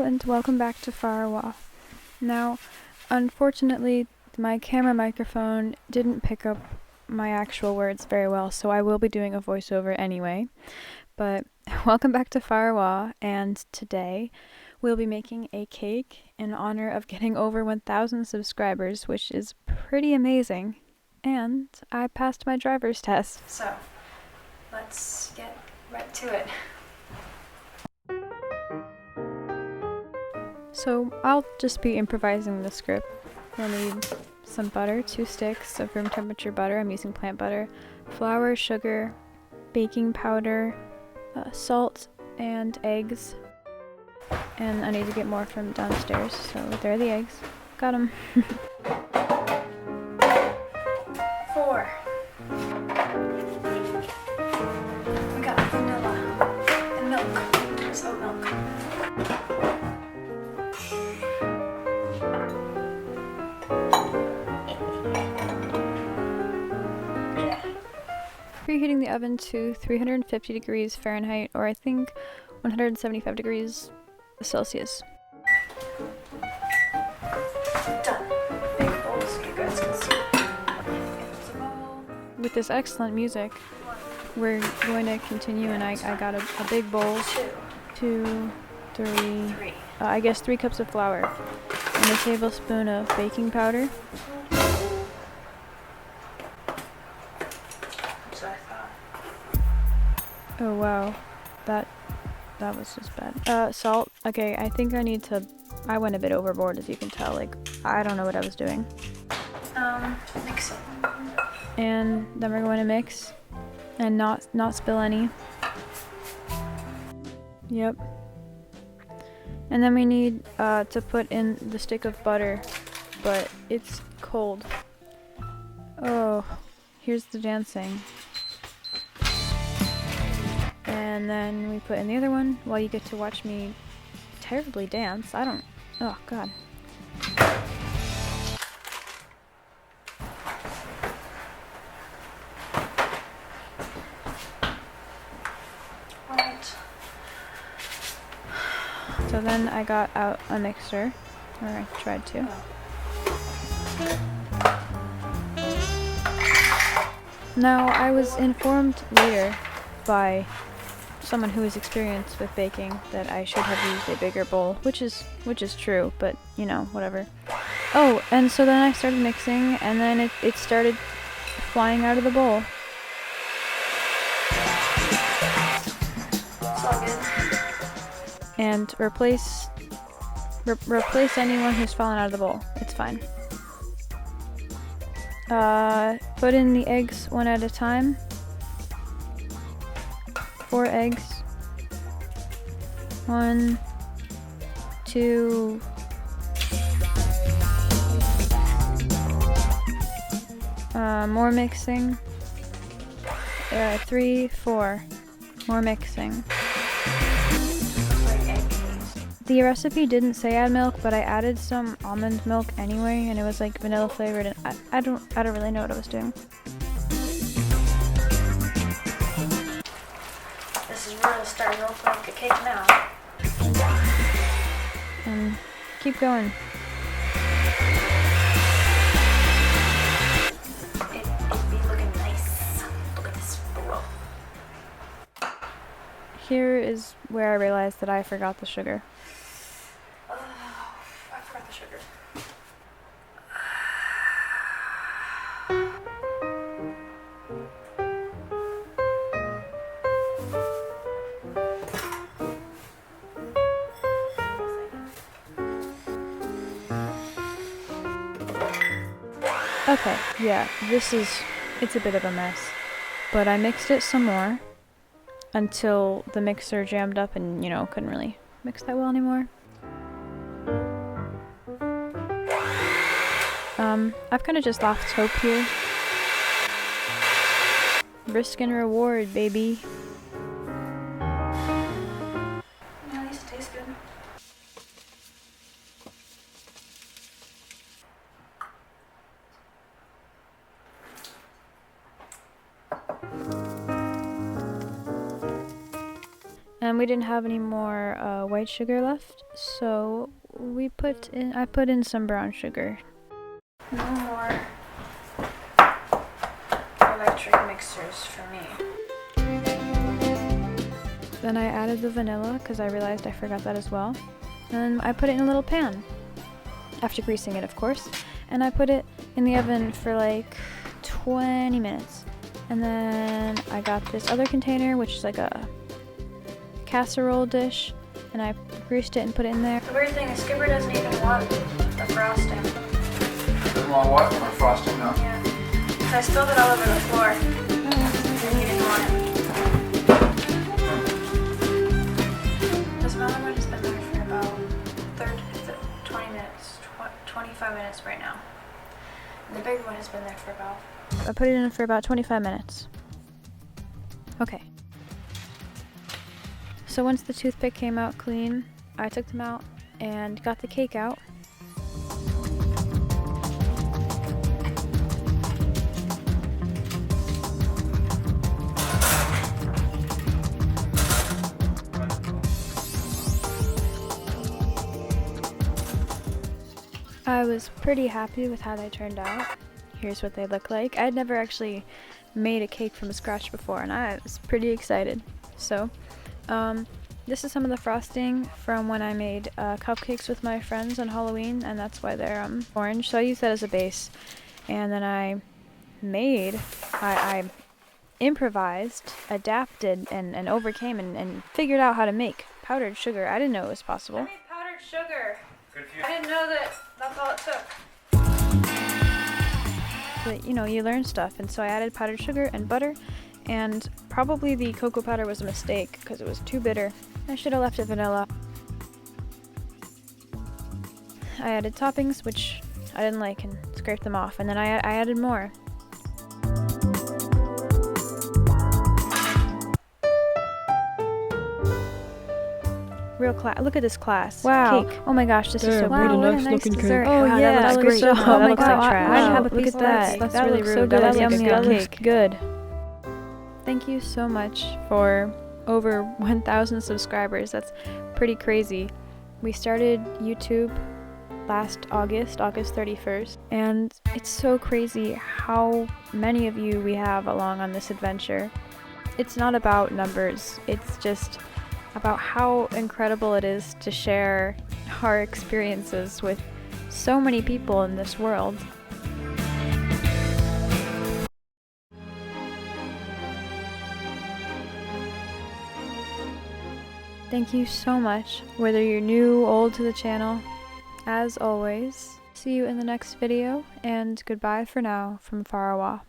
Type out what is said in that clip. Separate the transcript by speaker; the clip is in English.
Speaker 1: and welcome back to Firewall. Now, unfortunately, my camera microphone didn't pick up my actual words very well, so I will be doing a voiceover anyway. But welcome back to Firewall, and today we'll be making a cake in honor of getting over 1,000 subscribers, which is pretty amazing. And I passed my driver's test. So, let's get right to it. So I'll just be improvising the script. We'll need some butter, 2 sticks of room temperature butter. I'm using plant butter, flour, sugar, baking powder, salt, and eggs. And I need to get more from downstairs, so there are the eggs. Got them. 4. We got vanilla and milk. There's oat milk. Preheating the oven to 350 degrees Fahrenheit, or I think 175 degrees Celsius. Done. Big bowl so you guys can see. With this excellent music, we're going to continue, and I got a big bowl. 2, 3. I guess 3 cups of flour and a tablespoon of baking powder. Oh wow, that was just bad. Salt. Okay, I think I went a bit overboard, as you can tell. Like, I don't know what I was doing. Mix it. And then we're going to mix and not spill any. Yep. And then we need to put in the stick of butter, but it's cold. Oh, here's the dancing. And then we put in the other one while you get to watch me terribly dance. Oh god. Alright. So then I got out a mixer, or I tried to. Now, I was informed later by someone who is experienced with baking that I should have used a bigger bowl, which is true, but you know, whatever. Oh, and so then I started mixing, and then it started flying out of the bowl. It's all good. And replace anyone who's fallen out of the bowl. It's fine. Put in the eggs one at a time. 4 eggs. 1, 2. More mixing. 3, 4. More mixing. The recipe didn't say add milk, but I added some almond milk anyway, and it was like vanilla flavored, and I don't really know what I was doing. This is really starting to look like a cake now. And keep going. It'd be looking nice. Look at this bowl. Here is where I realized that I forgot the sugar. I forgot the sugar. Okay, yeah, it's a bit of a mess, but I mixed it some more until the mixer jammed up and, you know, couldn't really mix that well anymore. I've kind of just lost hope here. Risk and reward, baby. At least it tastes good. then we didn't have any more white sugar left, so I put in some brown sugar. No more electric mixers for me. Then I added the vanilla because I realized I forgot that as well. And I put it in a little pan, after greasing it of course, and I put it in the oven for like 20 minutes. And then I got this other container, which is like a casserole dish, and I greased it and put it in there. The weird thing is Skipper doesn't even want the frosting.
Speaker 2: Doesn't want what? Want frosting? No.
Speaker 1: Yeah. So I spilled it all over the floor. And he didn't want it. The smaller one has been there for about 20 minutes, 25 minutes right now. And the bigger one has been there for about... I put it in for about 25 minutes. Okay. So once the toothpick came out clean, I took them out and got the cake out. I was pretty happy with how they turned out. Here's what they look like. I'd never actually made a cake from scratch before, and I was pretty excited. So, this is some of the frosting from when I made cupcakes with my friends on Halloween, and that's why they're orange. So I used that as a base, and then I improvised, adapted, and overcame and figured out how to make powdered sugar. I didn't know it was possible. I made powdered sugar.
Speaker 2: Good for you.
Speaker 1: I didn't know that's all it took. But you know, you learn stuff, and so I added powdered sugar and butter, and probably the cocoa powder was a mistake because it was too bitter. I should have left it vanilla. I added toppings, which I didn't like, and scraped them off, and then I added more. Real class. Look at this class. Wow. Cake. Oh my gosh, this is so
Speaker 3: pretty.
Speaker 1: pretty.
Speaker 3: Wow,
Speaker 1: What a nice
Speaker 3: looking
Speaker 1: dessert.
Speaker 3: cake.
Speaker 1: Oh yeah,
Speaker 3: that looks
Speaker 1: looks so
Speaker 3: great.
Speaker 1: good.
Speaker 3: Oh
Speaker 1: That
Speaker 3: my
Speaker 1: looks
Speaker 3: gosh,
Speaker 1: like trash.
Speaker 3: I
Speaker 1: Wow.
Speaker 3: have a
Speaker 1: Look
Speaker 3: piece
Speaker 1: at
Speaker 3: of
Speaker 1: that.
Speaker 3: That's
Speaker 1: That
Speaker 3: really
Speaker 1: looks
Speaker 3: rude.
Speaker 1: so good.
Speaker 3: That looks like
Speaker 1: Yummy.
Speaker 3: a
Speaker 1: That
Speaker 3: good
Speaker 1: looks
Speaker 3: cake.
Speaker 1: good. Thank you so much for over 1,000 subscribers. That's pretty crazy. We started YouTube last August 31st, and it's so crazy how many of you we have along on this adventure. It's not about numbers, it's just about how incredible it is to share our experiences with so many people in this world. Thank you so much, whether you're new, old to the channel. As always, see you in the next video, and goodbye for now from Farawa.